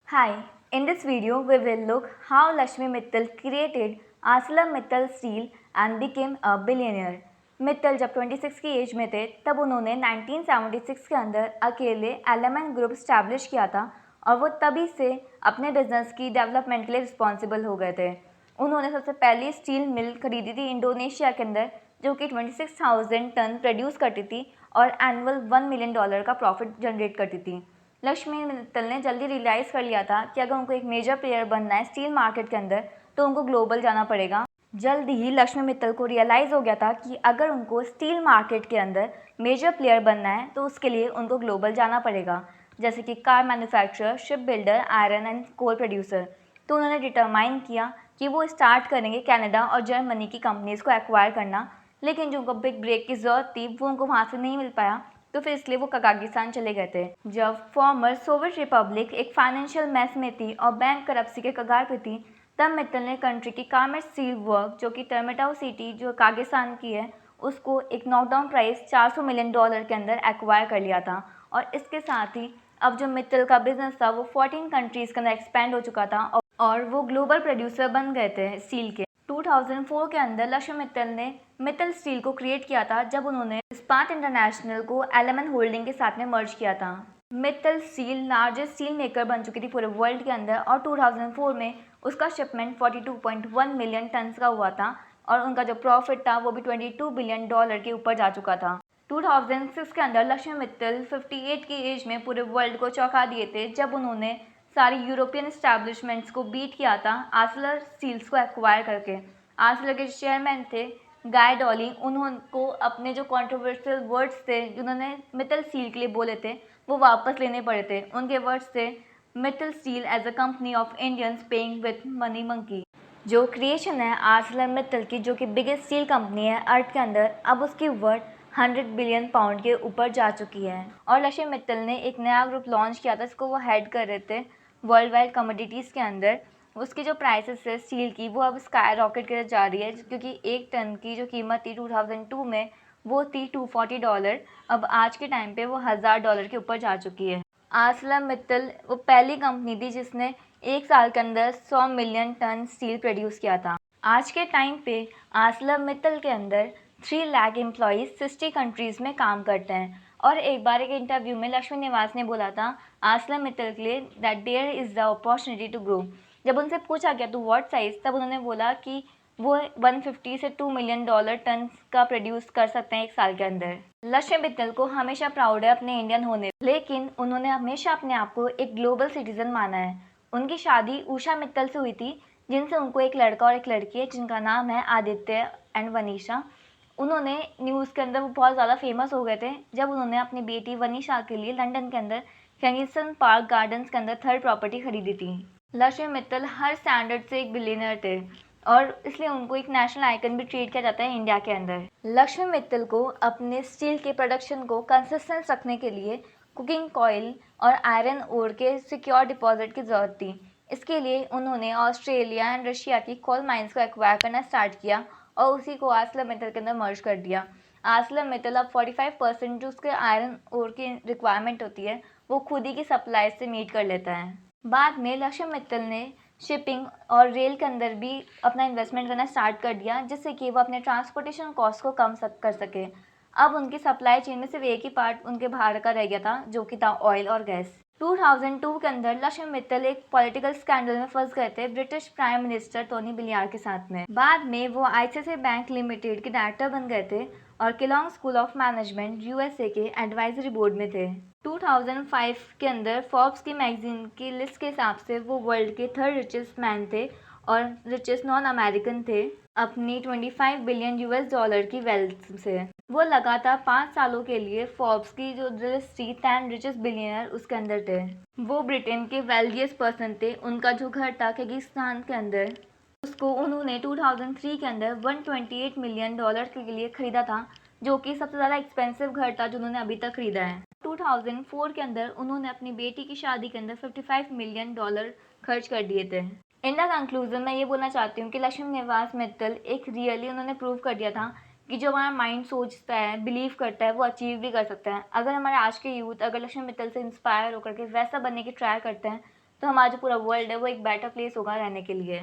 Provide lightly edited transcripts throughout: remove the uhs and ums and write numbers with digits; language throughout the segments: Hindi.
Hi, in this video we will look how Lakshmi Mittal created ArcelorMittal Steel and became a billionaire. Mittal जब 26 की एज में थे तब उन्होंने 1976 के अंदर अकेले एलिमेंट ग्रुप स्टैब्लिश किया था और वो तभी से अपने बिजनेस की डेवलपमेंट के लिए रिस्पॉन्सिबल हो गए थे। उन्होंने सबसे पहली स्टील मिल खरीदी थी इंडोनेशिया के अंदर जो कि 26,000 टन प्रोड्यूस करती थी और एनुअल $1 मिलियन का प्रॉफिट जनरेट करती थी। लक्ष्मी मित्तल ने जल्दी रियलाइज़ कर लिया था कि अगर उनको एक मेजर प्लेयर बनना है स्टील मार्केट के अंदर तो उनको ग्लोबल जाना पड़ेगा। जल्द ही लक्ष्मी मित्तल को रियलाइज़ हो गया था कि अगर उनको स्टील मार्केट के अंदर मेजर प्लेयर बनना है तो उसके लिए उनको ग्लोबल जाना पड़ेगा, जैसे कि car manufacturer, ship builder, iron and coal producer. तो उन्होंने डिटरमाइन किया कि वो स्टार्ट करेंगे कनाडा और जर्मनी की कंपनीज़ को एक्वायर करना, लेकिन जो उनको बिग ब्रेक की ज़रूरत थी वो उनको वहाँ से नहीं मिल पाया, तो फिर इसलिए वो कजाकिस्तान चले गए थे। जब फॉर्मर सोवियत रिपब्लिक एक फाइनेंशियल मैस में थी और बैंक करप्सी के कगार पे थी, तब मित्तल ने कंट्री की कामेट स्टील वर्क जो कि टर्मेटाउ सिटी जो कजाकिस्तान की है उसको एक नॉकडाउन प्राइस $400 मिलियन के अंदर एक्वायर कर लिया था। और इसके साथ ही अब जो मित्तल का बिजनेस था वो 14 कंट्रीज़ के अंदर एक्सपेंड हो चुका था और वो ग्लोबल प्रोड्यूसर बन गए थे स्टील के। 2004 के अंदर लक्ष्मी मित्तल ने मित्तल स्टील को क्रिएट किया था जब उन्होंने इस्पात इंटरनेशनल को एलिमेंट होल्डिंग के साथ में मर्ज किया था। Mittal steel largest steel maker बन चुकी थी पूरे वर्ल्ड के अंदर और 2004 में उसका शिपमेंट 42.1 मिलियन टन्स का हुआ था और उनका जो प्रॉफिट था वो भी $22 बिलियन के ऊपर जा चुका था। 2006 के अंदर लक्ष्मी मित्तल 58 की एज में पूरे वर्ल्ड को चौंका दिए थे जब उन्होंने सारी यूरोपियन एस्टैब्लिशमेंट्स को बीट किया था आर्सलर स्टील्स को एक्वायर करके। आर्सलर के चेयरमैन थे गाय डॉली, उनको अपने जो कंट्रोवर्शियल वर्ड्स थे जिन्होंने मित्तल स्टील के लिए बोले थे वो वापस लेने पड़े थे। उनके वर्ड्स थे Mittal steel as a company of Indians paying with money monkey. जो क्रिएशन है आर्सलर मित्तल की जो कि बिगेस्ट स्टील कंपनी है अर्थ के अंदर, अब उसकी वर्थ 100 बिलियन पाउंड के ऊपर जा चुकी है। और लक्ष्मी मित्तल ने एक नया ग्रुप लॉन्च किया था जिसको वो हेड कर रहे थे वर्ल्ड वाइड कमोडिटीज़ के अंदर। उसकी जो प्राइसेस है स्टील की वो अब स्काई रॉकेट की तरफ जा रही है क्योंकि एक टन की जो कीमत थी 2002 में वो थी $240, अब आज के टाइम पे वो $1000 के ऊपर जा चुकी है। आर्सलर मित्तल वो पहली कंपनी थी जिसने एक साल के अंदर 100 मिलियन टन स्टील प्रोड्यूस किया था। आज के टाइम पे आर्सलर मित्तल के अंदर 3 लाख एम्प्लॉयज़ 60 कंट्रीज़ में काम करते हैं। और एक बार एक इंटरव्यू में लक्ष्मी निवास ने बोला था आर्सलर मित्तल के लिए that there is the opportunity to grow. जब उनसे पूछा गया टू व्हाट साइज़, तब उन्होंने बोला कि वो 150 से $2 मिलियन टन का प्रोड्यूस कर सकते हैं एक साल के अंदर। लक्ष्मी मित्तल को हमेशा प्राउड है अपने इंडियन होने, लेकिन उन्होंने हमेशा अपने आप को एक ग्लोबल सिटीजन माना है। उनकी शादी उषा मित्तल से हुई थी जिनसे उनको एक लड़का और एक लड़की है जिनका नाम है आदित्य एंड वनीशा। उन्होंने न्यूज़ के अंदर वो बहुत ज़्यादा फेमस हो गए थे जब उन्होंने अपनी बेटी वनीशा के लिए लंदन के अंदर कैंगिसन पार्क गार्डन्स के अंदर 3rd प्रॉपर्टी खरीदी थी। लक्ष्मी मित्तल हर स्टैंडर्ड से एक बिलियनर थे और इसलिए उनको एक नेशनल आइकन भी ट्रीट किया जाता है इंडिया के अंदर। लक्ष्मी मित्तल को अपने स्टील के प्रोडक्शन को कंसिस्टेंट रखने के लिए कुकिंग कॉयल और आयरन ओर के सिक्योर डिपॉजिट की ज़रूरत थी। इसके लिए उन्होंने ऑस्ट्रेलिया एंड रशिया की कोल माइंस को एक्वायर करना स्टार्ट किया और उसी को आर्सलर मित्तल के अंदर मर्ज कर दिया। आर्सलर मित्तल अब 45% जो उसके आयरन ओर की रिक्वायरमेंट होती है वो खुद ही की सप्लाई से मीट कर लेता है। बाद में लक्ष्मी मित्तल ने शिपिंग और रेल के अंदर भी अपना इन्वेस्टमेंट करना स्टार्ट कर दिया जिससे कि वो अपने ट्रांसपोर्टेशन कॉस्ट को कम कर सके। अब उनकी सप्लाई चेन में सिर्फ एक ही पार्ट उनके बाहर का रह गया था जो कि था ऑयल और गैस। 2002 के अंदर लक्ष्मी मित्तल एक पॉलिटिकल स्कैंडल में फंस गए थे British prime minister Tony Blair के साथ में। बाद में वो आईसीआईसीआई बैंक लिमिटेड के डायरेक्टर बन गए थे और केलॉन्ग स्कूल ऑफ मैनेजमेंट यूएसए के एडवाइजरी बोर्ड में थे। 2005 के अंदर फोर्ब्स की मैगजीन की लिस्ट के हिसाब से वो वर्ल्ड के 3rd रिचेस्ट मैन थे और रिचेस्ट नॉन अमेरिकन थे अपनी $25 बिलियन की वेल्थ से। वो लगातार 5 सालों के लिए फोर्ब्स की जो लिस्ट थी 10 रिचेस्ट बिलियनर उसके अंदर थे। वो ब्रिटेन के वेल्दिएस्ट पर्सन थे। उनका जो घर था कजाकिस्तान के अंदर उसको उन्होंने 2003 के अंदर $128 मिलियन के लिए खरीदा था जो कि सबसे ज़्यादा एक्सपेंसिव घर था जो उन्होंने अभी तक खरीदा है। 2004 के अंदर उन्होंने अपनी बेटी की शादी के अंदर $55 मिलियन खर्च कर दिए थे। इन द कंक्लूजन मैं ये बोलना चाहती हूँ कि लक्ष्मी निवास मित्तल एक रियली उन्होंने प्रूव कर दिया था कि जो हमारा माइंड सोचता है, बिलीव करता है, वो अचीव भी कर सकता है। अगर हमारे आज के यूथ अगर लक्ष्मी मित्तल से इंस्पायर होकर के वैसा बनने की ट्राई करते हैं तो हमारा जो पूरा वर्ल्ड है वो एक बेटर प्लेस होगा रहने के लिए।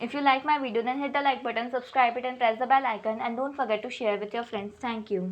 If you like my video, then hit the like button, subscribe it and press the bell icon, and don't forget to share with your friends. Thank you.